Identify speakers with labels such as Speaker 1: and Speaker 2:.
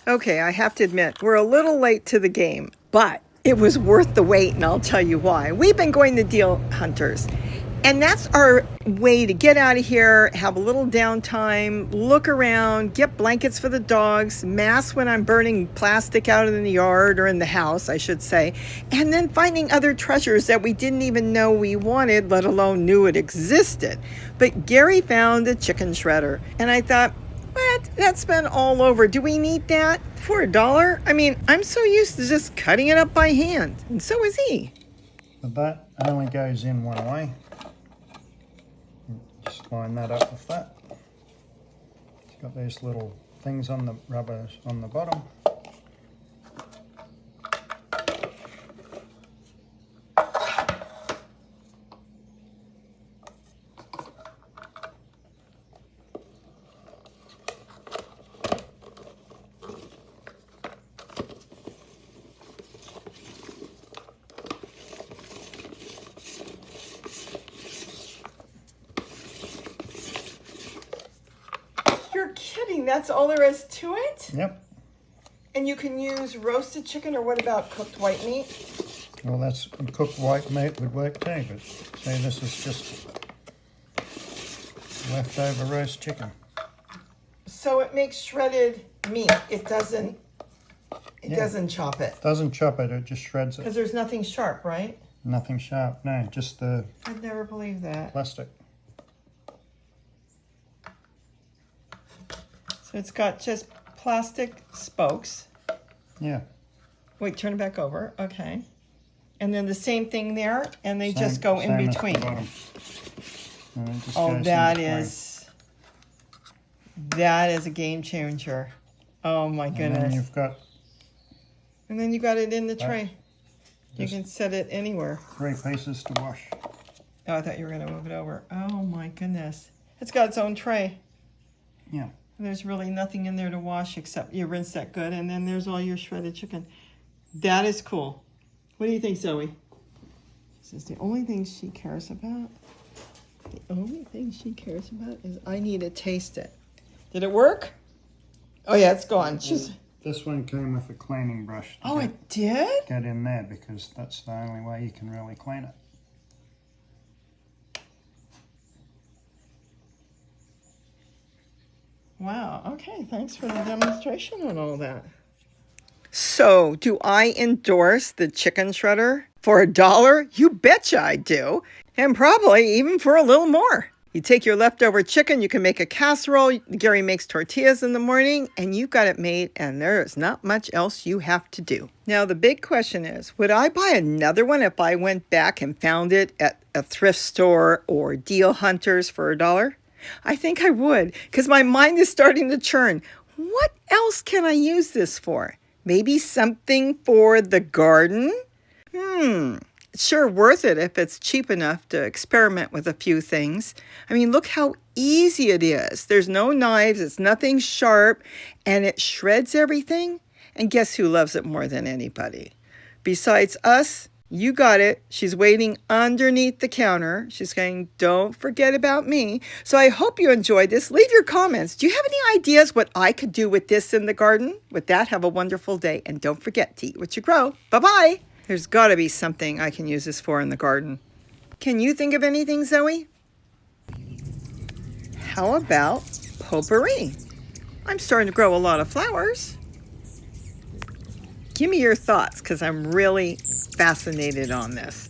Speaker 1: Okay, I have to admit, we're a little late to the game, but it was worth the wait, and I'll tell you why. We've been going to deal hunters, and that's our way to get out of here, have a little downtime, look around, get blankets for the dogs, mask when I'm burning plastic out in the yard or in the house, I should say, and then finding other treasures that we didn't even know we wanted, let alone knew it existed. But Gary found a chicken shredder, and I thought, what? That's been all over. Do we need that for $1? I mean, I'm so used to just cutting it up by hand, and so is he.
Speaker 2: But that only goes in one way. Just line that up with that. It's got these little things on the rubbers on the bottom.
Speaker 1: You're kidding. That's all there is to it?
Speaker 2: Yep.
Speaker 1: And you can use roasted chicken, or what about cooked white meat?
Speaker 2: Well, that's cooked white meat would work too, but see, this is just leftover roast chicken.
Speaker 1: So it makes shredded meat. It doesn't chop it.
Speaker 2: Doesn't chop it, it just shreds it.
Speaker 1: Because there's nothing sharp, right?
Speaker 2: Nothing sharp, no, just the
Speaker 1: I'd never believe that.
Speaker 2: plastic.
Speaker 1: So it's got just plastic spokes.
Speaker 2: Yeah.
Speaker 1: Wait, turn it back over. Okay. And then the same thing there, and they just go in
Speaker 2: same
Speaker 1: between.
Speaker 2: At the bottom. And it just
Speaker 1: Oh,
Speaker 2: goes in
Speaker 1: that
Speaker 2: between.
Speaker 1: is a game changer. Oh my
Speaker 2: And
Speaker 1: goodness.
Speaker 2: then you've got
Speaker 1: And then you got it in the
Speaker 2: That-
Speaker 1: tray. You
Speaker 2: just
Speaker 1: can set it anywhere.
Speaker 2: 3 pieces to wash.
Speaker 1: Oh, I thought you were going to move it over. Oh my goodness. It's got its own tray.
Speaker 2: Yeah.
Speaker 1: There's really nothing in there to wash except you rinse that good, and then there's all your shredded chicken. That is cool. What do you think, Zoe? This is the only thing she cares about. The only thing she cares about is I need to taste it. Did it work? Oh yeah, it's gone. She's.
Speaker 2: This one came with a cleaning brush to
Speaker 1: Oh, it did?
Speaker 2: get in there, because that's the only way you can really clean it.
Speaker 1: Wow, okay, thanks for the demonstration on all that. So, do I endorse the chicken shredder for $1? You betcha I do, and probably even for a little more. You take your leftover chicken, you can make a casserole. Gary makes tortillas in the morning, and you've got it made, and there is not much else you have to do. Now, the big question is, would I buy another one if I went back and found it at a thrift store or deal hunters for $1? I think I would, because my mind is starting to churn. What else can I use this for? Maybe something for the garden? It's sure worth it if it's cheap enough to experiment with a few things. I mean, look how easy it is. There's no knives, it's nothing sharp, and it shreds everything. And guess who loves it more than anybody? Besides us, you got it. She's waiting underneath the counter. She's saying, don't forget about me. So I hope you enjoyed this. Leave your comments. Do you have any ideas what I could do with this in the garden? With that, have a wonderful day. And don't forget to eat what you grow. Bye-bye. There's got to be something I can use this for in the garden. Can you think of anything, Zoe? How about potpourri? I'm starting to grow a lot of flowers. Give me your thoughts, because I'm really fascinated on this.